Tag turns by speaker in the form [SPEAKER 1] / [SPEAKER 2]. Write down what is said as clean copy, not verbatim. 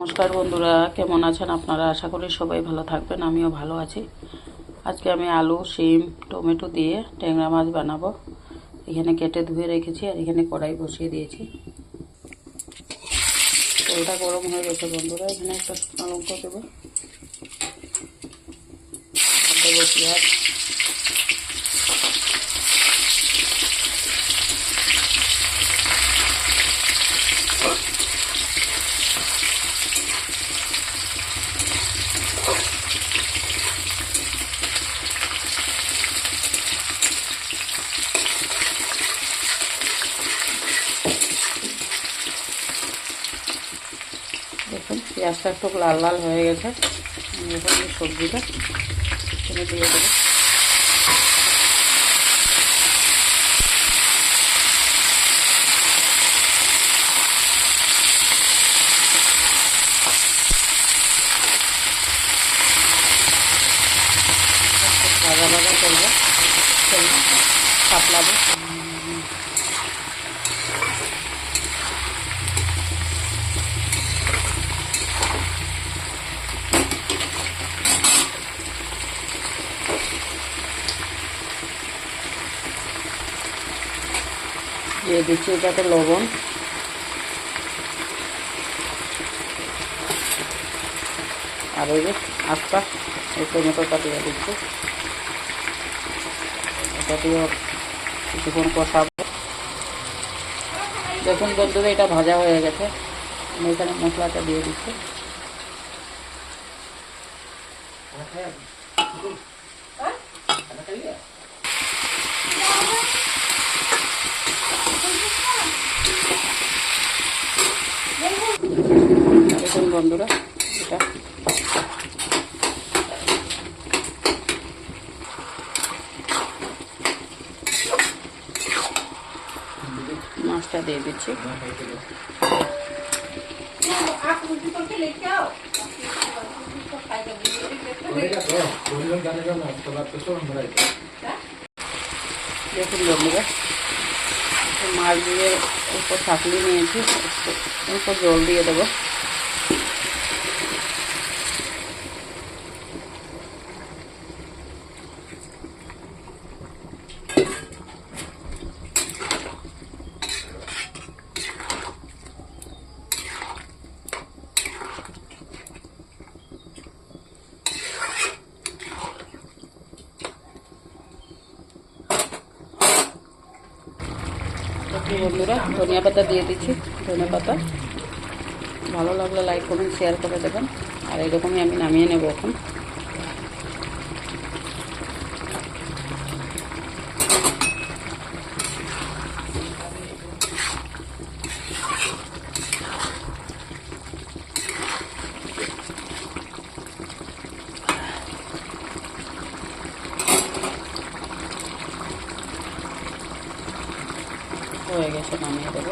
[SPEAKER 1] নমস্কার বন্ধুরা, কেমন আছেন আপনারা? আশা করি সবাই ভালো থাকবেন। আমিও ভালো আছি। আজকে আমি আলু, শিম, টমেটো দিয়ে ট্যাংরা মাছ বানাবো। এখানে কেটে ধুয়ে রেখেছি আর এখানে কড়াই বসিয়ে দিয়েছি। তেলটা গরম হয়ে গেছে বন্ধুরা। এখানে একটা শুকনো লঙ্কা দেবো, পেঁয়াজ, দেখুন পেঁয়াজটা একটু লাল লাল হয়ে গেছে। আমি এখন এই সবজিটা এখানে দিয়ে দেবো। ভাজা ভাজা করবো, সাপলাবো। দিয়ে দিচ্ছি এটাতে লবণ, আর এই যে আস্তা এই টমেটোটা দিয়ে দিচ্ছি। এটা দিয়ে কিছুক্ষণ কষাবো। দেখুন বন্ধুরা, এটা ভাজা হয়ে গেছে। আমি এখানে মশলাটা দিয়ে দিচ্ছি। দেখুন বন্ধুরা, এটা মাছটা দিয়ে দিচ্ছি। দেখুন বন্ধুরা, মাছ দিয়ে উপর ছাকলি নিয়েছি, উপর জল দিয়ে দেবো। বন্ধুরা, ধনিয়া পাতা দিয়ে দিচ্ছি। ধনিয়া পাতা ভালো লাগলে লাইক কমেন্ট শেয়ার করে দেবেন। আর এরকমই আমি নামিয়ে নেব এখন। হয়ে গেছে, নামিয়ে দেবো।